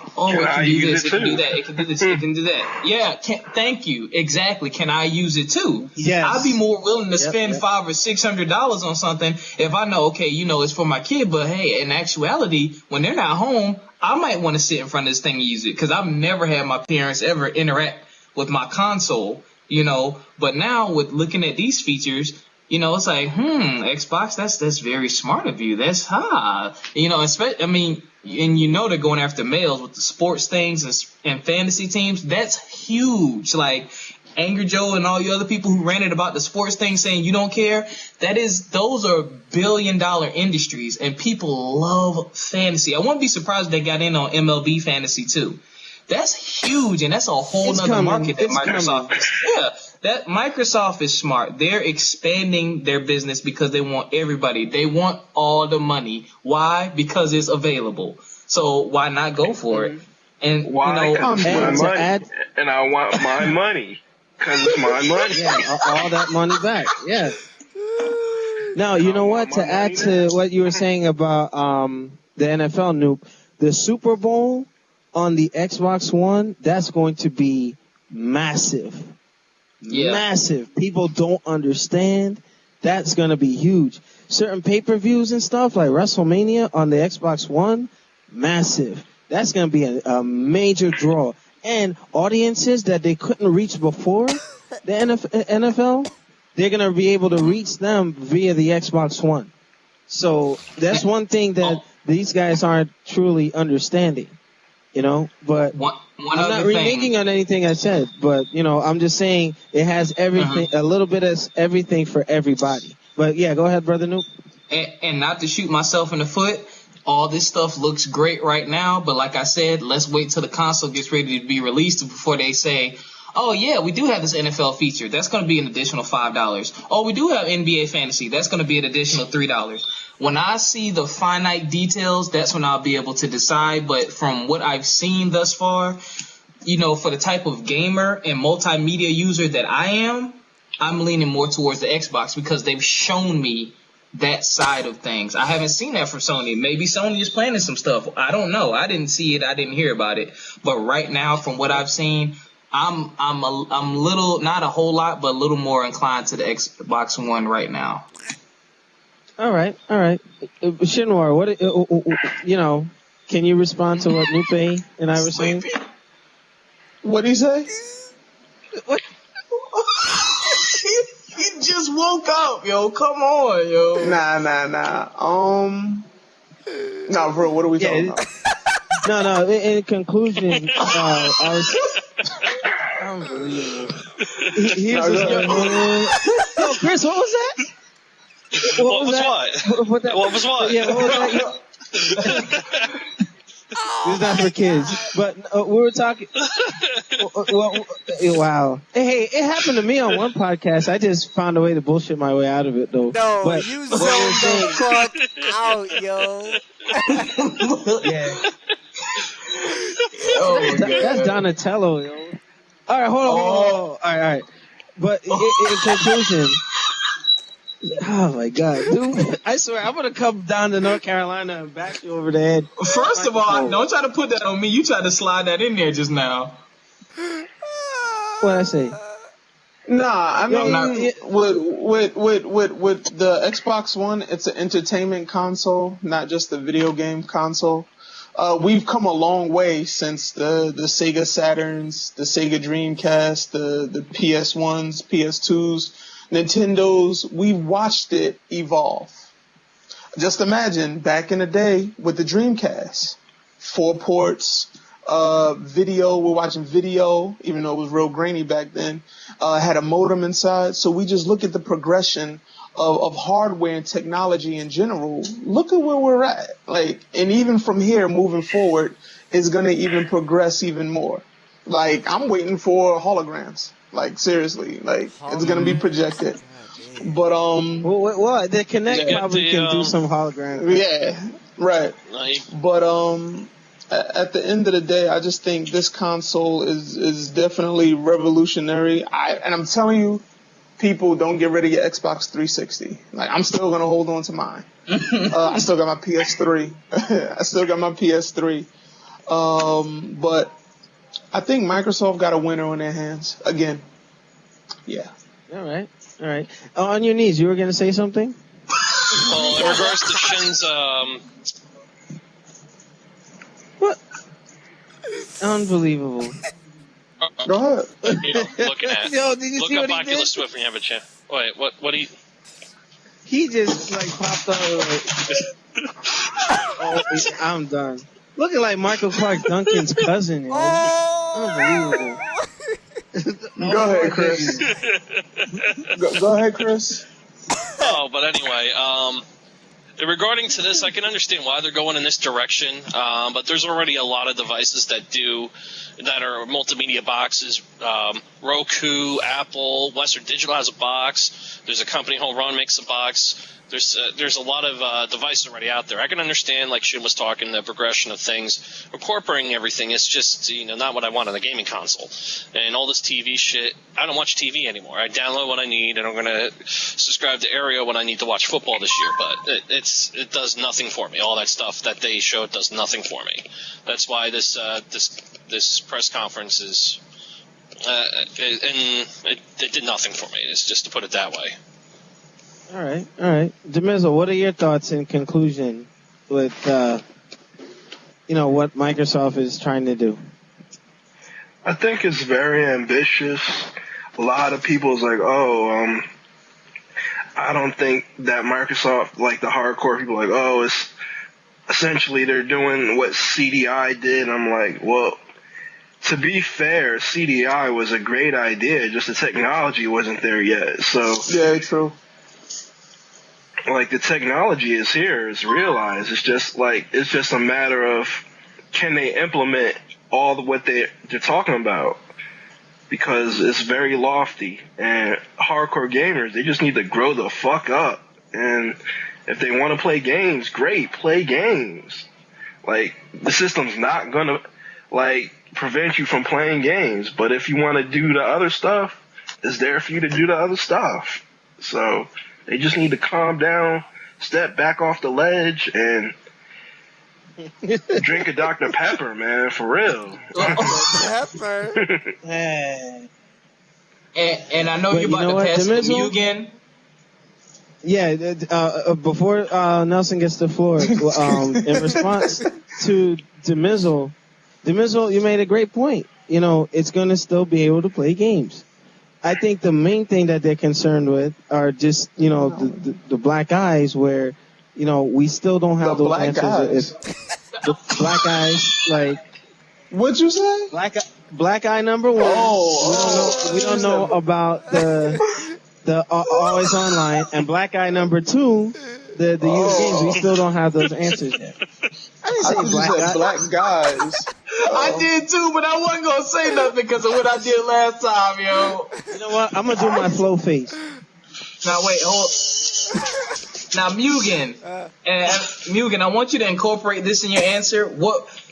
do this, it can do that, it can do this, it can do that. Yeah, thank you. Exactly. Can I use it too? Yes. I'd be more willing to spend $500 or $600 on something if I know, okay, it's for my kid, but hey, in actuality, when they're not home, I might want to sit in front of this thing and use it because I've never had my parents ever interact with my console, But now with looking at these features, it's like, Xbox, that's very smart of you. That's they're going after males with the sports things and fantasy teams. That's huge. Like Angry Joe and all you other people who ranted about the sports thing saying you don't care. Those are billion-dollar industries and people love fantasy. I wouldn't be surprised if they got in on MLB fantasy too. That's huge, and that's a whole nother market that Microsoft is. Yeah, that Microsoft is smart. They're expanding their business because they want everybody. They want all the money. Why? Because it's available. So why not go for it? And why? Because it's my money, and I want my money because it's my money. Yeah, all that money back. Yeah. Now you know what? To add to what you were saying about the NFL, Noop, the Super Bowl on the Xbox One, that's going to be massive. Yeah. Massive. People don't understand. That's going to be huge. Certain pay-per-views and stuff like WrestleMania on the Xbox One, massive. That's going to be a major draw. And audiences that they couldn't reach before the NFL, they're going to be able to reach them via the Xbox One. So that's one thing that these guys aren't truly understanding. But one I'm not reneging on anything I said, but, I'm just saying it has everything, a little bit of everything for everybody. But, yeah, go ahead, Brother Noop. And not to shoot myself in the foot, all this stuff looks great right now, but like I said, let's wait till the console gets ready to be released before they say, oh, yeah, we do have this NFL feature. That's going to be an additional $5. Oh, we do have NBA Fantasy. That's going to be an additional $3. When I see the finite details, that's when I'll be able to decide. But from what I've seen thus far, for the type of gamer and multimedia user that I am, I'm leaning more towards the Xbox because they've shown me that side of things. I haven't seen that from Sony. Maybe Sony is planning some stuff. I don't know. I didn't see it. I didn't hear about it. But right now, from what I've seen, I'm little, not a whole lot, but a little more inclined to the Xbox One right now. All right. Shinwar, what can you respond to what Nupe and I were saying? What did he say? What? He just woke up, yo. Come on, yo. Nah. No, bro, what are we talking about? No. In conclusion, I was unbelievable. Here's Yo, Chris, what was that? What was what? What was what? Yeah, what was that? This is not for kids, but we were talking. Wow. Hey, it happened to me on one podcast. I just found a way to bullshit my way out of it, though. No, but you zoned the fuck out, yo. Yeah. Oh, That's Donatello, yo. All right, hold on. All right. But in conclusion, oh my God, dude! I swear, I'm gonna come down to North Carolina and bash you over the head. First of all, don't try to put that on me. You tried to slide that in there just now. What'd I say? Nah, I mean, with the Xbox One, it's an entertainment console, not just a video game console. We've come a long way since the Sega Saturns, the Sega Dreamcast, the PS1s, PS2s, Nintendos. We've watched it evolve. Just imagine back in the day with the Dreamcast, 4 ports, video. We're watching video, even though it was real grainy back then. Had a modem inside. So we just look at the progression of hardware and technology in general. Look at where we're at. Like, and even from here moving forward, it's going to even progress even more. Like, I'm waiting for holograms. Like, seriously. Like, it's going to be projected. But, well, the Kinect probably can do some holograms. Yeah, right. But, at the end of the day, I just think this console is definitely revolutionary. And I'm telling you, people, don't get rid of your Xbox 360. Like, I'm still gonna hold on to mine. I still got my PS3. But I think Microsoft got a winner on their hands again. Yeah. All right. On your knees, you were gonna say something? Well, in regards to Shin's, What? Unbelievable. Go ahead. Looking at. Yo, did you Look see up what he Oculus did? Swift when you have a chance. Wait, what he? He just like popped up. Oh, I'm done. Looking like Michael Clark Duncan's cousin, yo. Unbelievable. Go ahead, Chris. Go ahead, Chris. Oh, but anyway, regarding to this, I can understand why they're going in this direction, but there's already a lot of devices that are multimedia boxes. Roku, Apple, Western Digital has a box. There's a company, Whole Run, makes a box. There's a lot of devices already out there. I can understand, like Shin was talking, the progression of things, incorporating everything. It's just not what I want on a gaming console. And all this TV shit, I don't watch TV anymore. I download what I need, and I'm going to subscribe to Aereo when I need to watch football this year. But it does nothing for me. All that stuff that they showed does nothing for me. That's why this press conference is, and it did nothing for me. It's just to put it that way. All right. Demizzle, what are your thoughts in conclusion with, what Microsoft is trying to do? I think it's very ambitious. A lot of people's like, I don't think that Microsoft, like the hardcore people, like, it's essentially they're doing what CDI did. I'm like, well, to be fair, CDI was a great idea, just the technology wasn't there yet. So yeah, true. Like, the technology is here, it's realized. It's just a matter of, can they implement all what they're talking about? Because it's very lofty, and hardcore gamers, they just need to grow the fuck up. And if they want to play games, great, play games. Like, the system's not gonna prevent you from playing games, but if you want to do the other stuff, it's there for you to do the other stuff. So they just need to calm down, step back off the ledge, and drink a Dr. Pepper, man, for real. Pepper. And I know you're about to pass it to me again. Yeah, before Nelson gets the floor, in response to Demizzle, you made a great point. It's going to still be able to play games. I think the main thing that they're concerned with are just, the black eyes where, we still don't have those answers. The black eyes, like. What'd you say? Black eye number one. Oh, we don't know about the the always online, and black guy number 2, the youth games. We still don't have those answers yet. I didn't say black guys. I did too, but I wasn't gonna say nothing because of what I did last time, yo. You know what? I'm gonna do my flow face. Now wait, hold. Now Mugen, Mugen, I want you to incorporate this in your answer.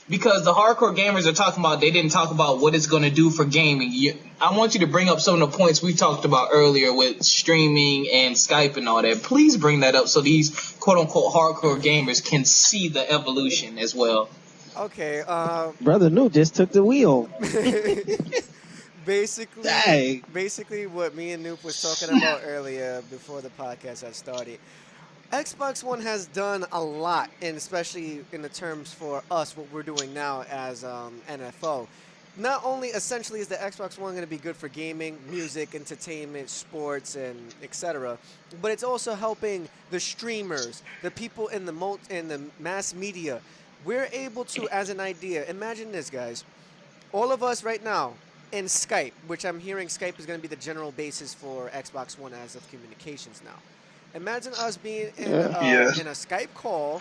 Because the hardcore gamers are talking about, they didn't talk about what it's going to do for gaming. I want you to bring up some of the points we talked about earlier with streaming and Skype and all that. Please bring that up so these quote-unquote hardcore gamers can see the evolution as well. Okay. Brother New just took the wheel. Basically what me and Noop was talking about earlier before the podcast had started. Xbox One has done a lot, and especially in the terms for us, what we're doing now as NFO. Not only essentially is the Xbox One going to be good for gaming, music, entertainment, sports, and etc., but it's also helping the streamers, the people in the mass media. We're able to, as an idea, imagine this, guys. All of us right now in Skype, which I'm hearing Skype is going to be the general basis for Xbox One as of communications now. Imagine us being in a Skype call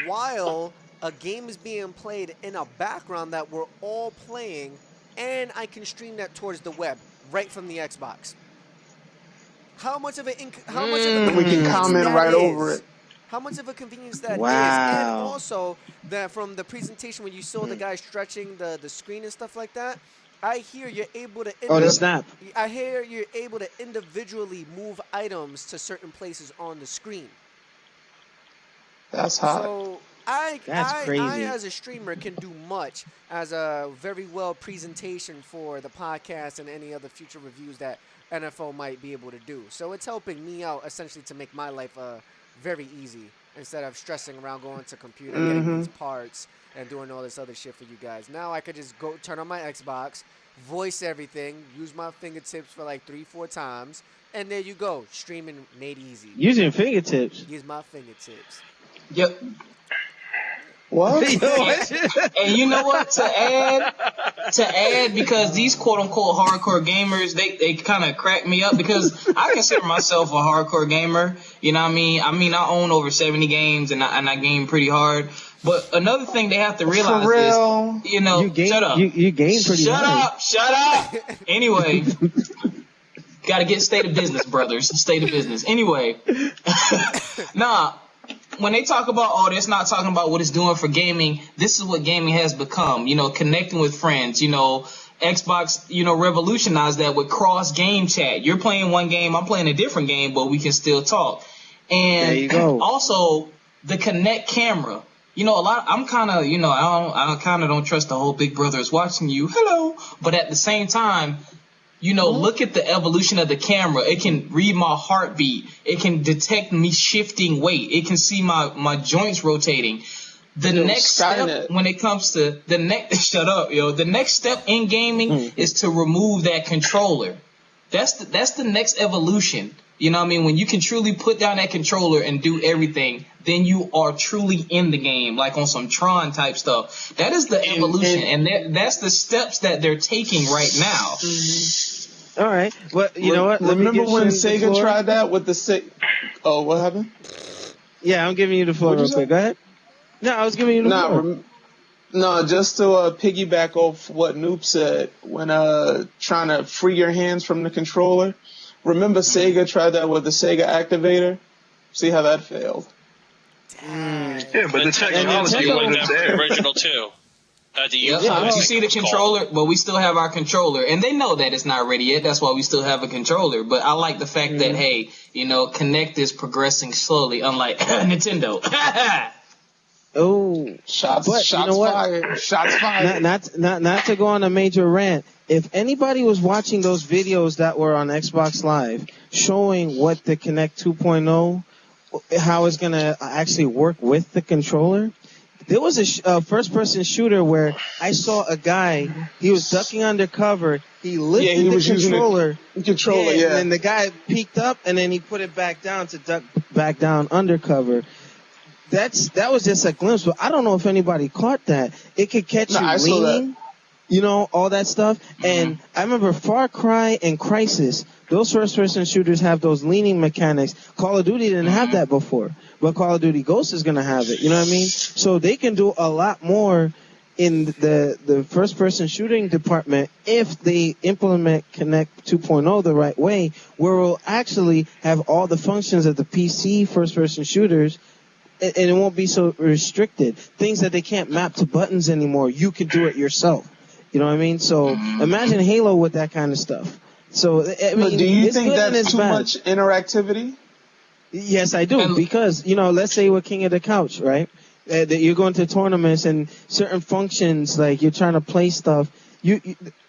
while a game is being played in a background that we're all playing, and I can stream that towards the web right from the Xbox. How much of a we can comment right over it. How much of a convenience that is. And also that from the presentation when you saw the guy stretching the screen and stuff like that, I hear you're able to. The snap. I hear you're able to individually move items to certain places on the screen. That's hot. So That's crazy. I, as a streamer, can do much as a very well presentation for the podcast and any other future reviews that NFL might be able to do. So it's helping me out essentially to make my life very easy instead of stressing around going to computer, getting these parts, and doing all this other shit for you guys. Now I could just go turn on my Xbox, voice everything, use my fingertips for like 3-4 times, and there you go. Streaming made easy. Using fingertips. Use my fingertips. Yep. What? And you know what? To add, because these quote unquote hardcore gamers, they kind of crack me up because I consider myself a hardcore gamer. You know what I mean? I own over 70 games and I game pretty hard. But another thing they have to realize is, shut up. You game pretty hard. Shut up. Anyway, got to get state of business, brothers. State of business. Anyway, when they talk about, it's not talking about what it's doing for gaming. This is what gaming has become. Connecting with friends. Xbox, revolutionized that with cross game chat. You're playing one game, I'm playing a different game, but we can still talk. And there you go. Also the Kinect camera. I'm kind of, I kind of don't trust the whole Big Brother is watching you. Hello. But at the same time, look at the evolution of the camera. It can read my heartbeat. It can detect me shifting weight. It can see my joints rotating. The next step when it comes to the next, the next step in gaming is to remove that controller. That's the next evolution. You know what I mean? When you can truly put down that controller and do everything, then you are truly in the game, like on some Tron type stuff. That is the evolution, and that's the steps that they're taking right now. All right. Well, you know what? Remember when Sega tried that with the Sega? Oh, what happened? Yeah, I'm giving you the floor real quick. Go ahead. No, I was giving you the floor. No, just to piggyback off what Noop said, when trying to free your hands from the controller. Remember Sega tried that with the Sega Activator? See how that failed. Yeah, but the technology wasn't there. Original too. You see the controller, but we still have our controller, and they know that it's not ready yet. That's why we still have a controller. But I like the fact that Kinect is progressing slowly, unlike Nintendo. Oh, shots fired! Shots fired! Not to go on a major rant. If anybody was watching those videos that were on Xbox Live showing what the Kinect 2.0, how it's gonna actually work with the controller. There was a first-person shooter where I saw a guy. He was ducking under cover. He lifted the controller. And then the guy peeked up, and then he put it back down to duck back down under cover. That was just a glimpse, but I don't know if anybody caught that. It could catch you leaning, all that stuff. And I remember Far Cry and Crysis those first-person shooters have those leaning mechanics. Call of Duty didn't have that before, but Call of Duty Ghost is going to have it. You know what I mean? So they can do a lot more in the first-person shooting department if they implement Connect 2.0 the right way, where we'll actually have all the functions of the PC first-person shooters, and it won't be so restricted. Things that they can't map to buttons anymore, you can do it yourself. You know what I mean? So imagine Halo with that kind of stuff. So I mean, But do you think good and that's it's too bad. much interactivity? Yes, I do, because let's say we're King of the Couch, right? That you're going to tournaments and certain functions, like you're trying to play stuff.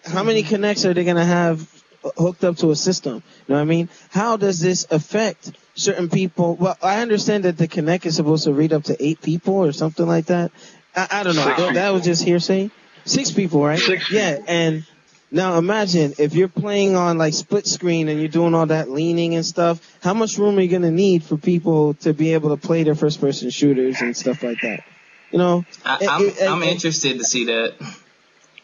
How many connects are they going to have hooked up to a system? You know what I mean? How does this affect certain people? Well, I understand that the Connect is supposed to read up to 8 people or something like that. I don't know. That was just hearsay. 6 people, right? 6 Yeah, people. and now imagine if you're playing on like split screen and you're doing all that leaning and stuff, how much room are you going to need for people to be able to play their first person shooters and stuff like that? You know, I'm interested to see that.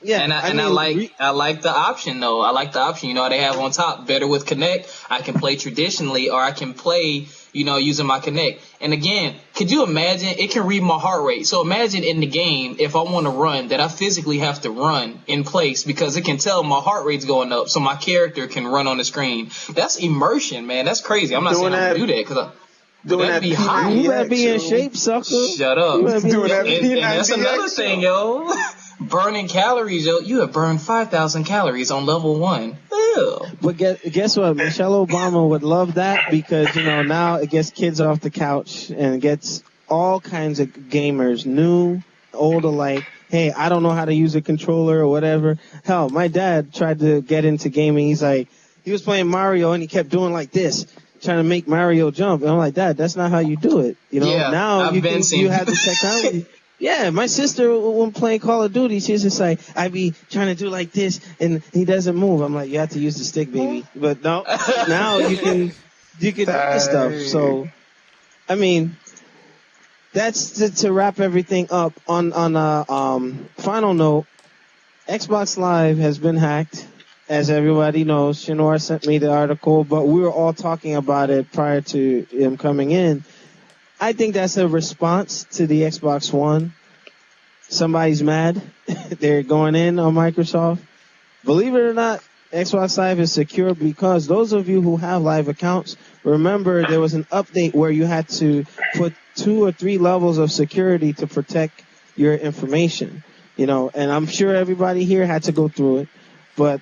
Yeah, I like the option though. I like the option. You know, they have on top better with Connect. I can play traditionally, or I can play, using my Connect. And again, could you imagine? It can read my heart rate. So imagine in the game, if I want to run, that I physically have to run in place because it can tell my heart rate's going up, so my character can run on the screen. That's immersion, man. That's crazy. I'm not saying I'm gonna do that because that'd be hot. You better be in shape, sucker. Shut up. You better be in shape. And that's another thing, yo. Burning calories, yo. You have burned 5,000 calories on level 1. Ew. But guess what? Michelle Obama would love that because, now it gets kids off the couch and gets all kinds of gamers, new, old alike. Hey, I don't know how to use a controller or whatever. Hell, my dad tried to get into gaming. He was playing Mario and he kept doing like this, trying to make Mario jump. And I'm like, Dad, that's not how you do it. Yeah, now you have the technology. Yeah, my sister, when playing Call of Duty, she's just like, I be trying to do like this, and he doesn't move. I'm like, you have to use the stick, baby. But no, now you can do this stuff. So, I mean, that's to wrap everything up. On a final note, Xbox Live has been hacked, as everybody knows. Shinor sent me the article, but we were all talking about it prior to him coming in. I think that's a response to the Xbox One. Somebody's mad. They're going in on Microsoft. Believe it or not, Xbox Live is secure because those of you who have live accounts, remember there was an update where you had to put 2 or 3 levels of security to protect your information. And I'm sure everybody here had to go through it. But,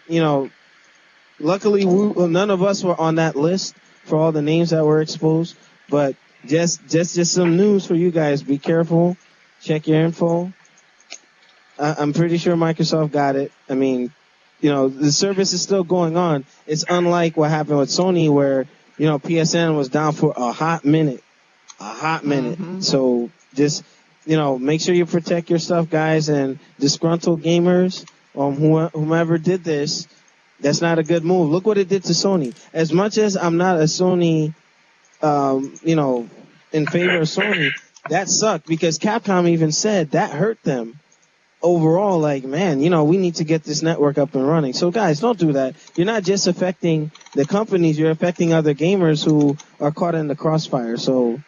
luckily none of us were on that list for all the names that were exposed. But just some news for you guys. Be careful. Check your info. I'm pretty sure Microsoft got it. I mean, the service is still going on. It's unlike what happened with Sony where, PSN was down for a hot minute. Mm-hmm. So just, make sure you protect your stuff, guys, and disgruntled gamers, whomever did this, that's not a good move. Look what it did to Sony. As much as I'm not a Sony in favor of Sony, that sucked because Capcom even said that hurt them overall. Like, man, we need to get this network up and running. So guys, don't do that. You're not just affecting the companies, you're affecting other gamers who are caught in the crossfire. So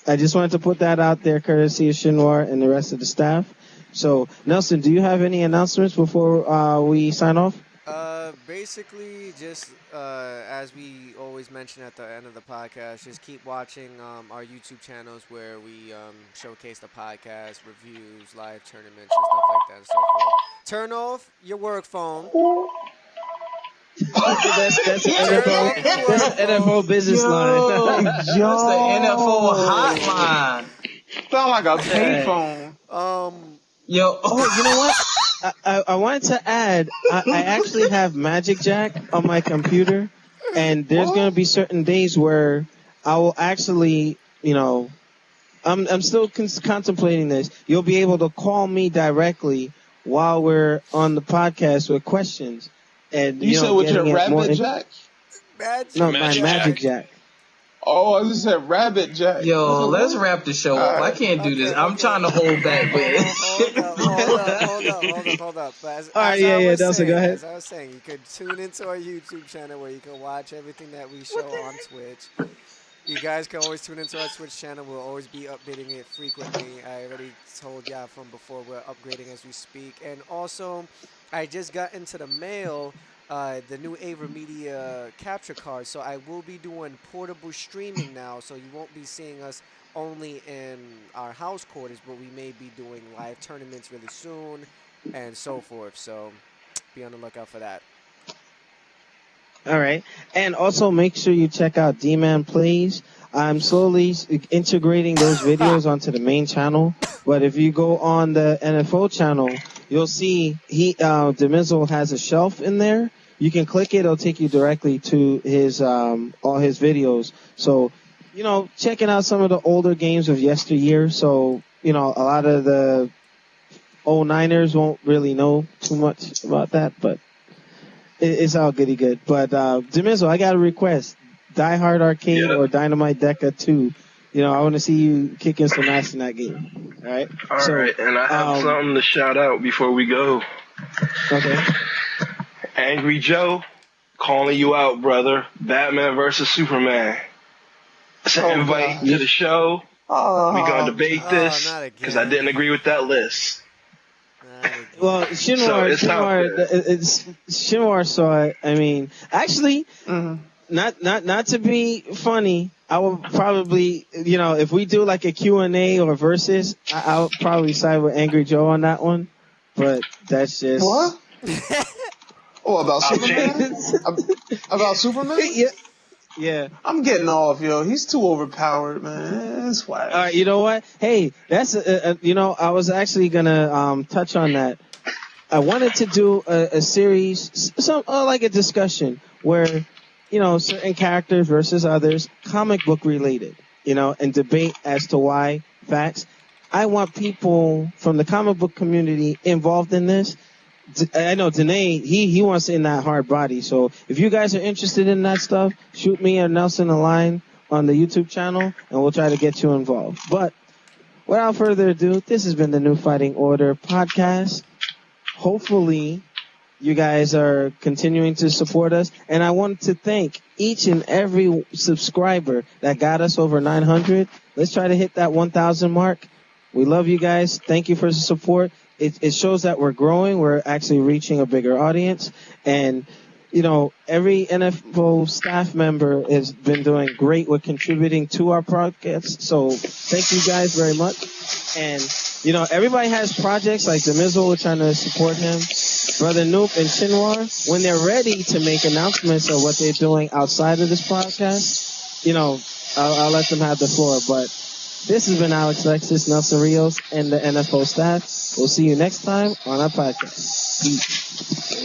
I just wanted to put that out there courtesy of Shinwar and the rest of the staff. So Nelson, do you have any announcements before we sign off? Basically, just as we always mention at the end of the podcast, just keep watching our YouTube channels where we showcase the podcast, reviews, live tournaments, and stuff like that and so forth. Turn off your work phone. That's NFL business line. That's the NFL hotline. Sound like a payphone. Yo. Oh, you know what? I wanted to add, I actually have Magic Jack on my computer, and there's going to be certain days where I will actually, I'm still contemplating this. You'll be able to call me directly while we're on the podcast with questions. And you said with your Rabbit Jack? No, my Magic Jack. Oh, I just said Rabbit Jack. Yo, let's wrap the show up. I can't do this. I'm trying to hold back, but hold up. But All right, yeah, yeah, Nelson, go ahead. as I was saying, you could tune into our YouTube channel where you can watch everything that we show on Twitch. You guys can always tune into our Twitch channel. We'll always be updating it frequently. I already told y'all from before we're upgrading as we speak. And also, I just got into the mail the new Ava Media capture card. So I will be doing portable streaming now. So you won't be seeing us only in our house quarters, but we may be doing live tournaments really soon and so forth. So be on the lookout for that. All right. And also make sure you check out D-Man Plays. I'm slowly integrating those videos onto the main channel. But if you go on the NFO channel, you'll see Demizzle has a shelf in there. You can click it. It'll take you directly to his all his videos. So, checking out some of the older games of yesteryear. So, a lot of the 09ers won't really know too much about that, but it's all goody good. But Demizzle, I got a request: Die Hard Arcade or Dynamite Deca 2. I want to see you kicking some ass in that game. All right. All right, and I have something to shout out before we go. Okay. Angry Joe, calling you out, brother. Batman versus Superman. It's an invite to the show. We're gonna debate this because I didn't agree with that list. Well, Shinwar saw it. I mean, actually, not to be funny, I would probably, if we do like a Q&A or versus, I'll probably side with Angry Joe on that one. But that's just what? About Superman? About Superman? Yeah. I'm getting off, yo. He's too overpowered, man. That's why. All right, you know what? Hey, that's I was actually gonna touch on that. I wanted to do a series, like a discussion where, certain characters versus others, comic book related, and debate as to why, facts. I want people from the comic book community involved in this. I know Danae, he wants in that hard body. So if you guys are interested in that stuff, shoot me or Nelson a line on the YouTube channel, and we'll try to get you involved. But without further ado, this has been the New Fighting Order podcast. Hopefully, you guys are continuing to support us. And I want to thank each and every subscriber that got us over 900. Let's try to hit that 1,000 mark. We love you guys. Thank you for the support. It shows that we're growing. We're actually reaching a bigger audience. And, every NFO staff member has been doing great with contributing to our podcast. So thank you guys very much. And, everybody has projects like Demizzle. We're trying to support him. Brother Noop and Shinwar, when they're ready to make announcements of what they're doing outside of this podcast, I'll let them have the floor. But this has been Alex Lexus, Nelson Rios, and the NFO staff. We'll see you next time on our podcast. Peace.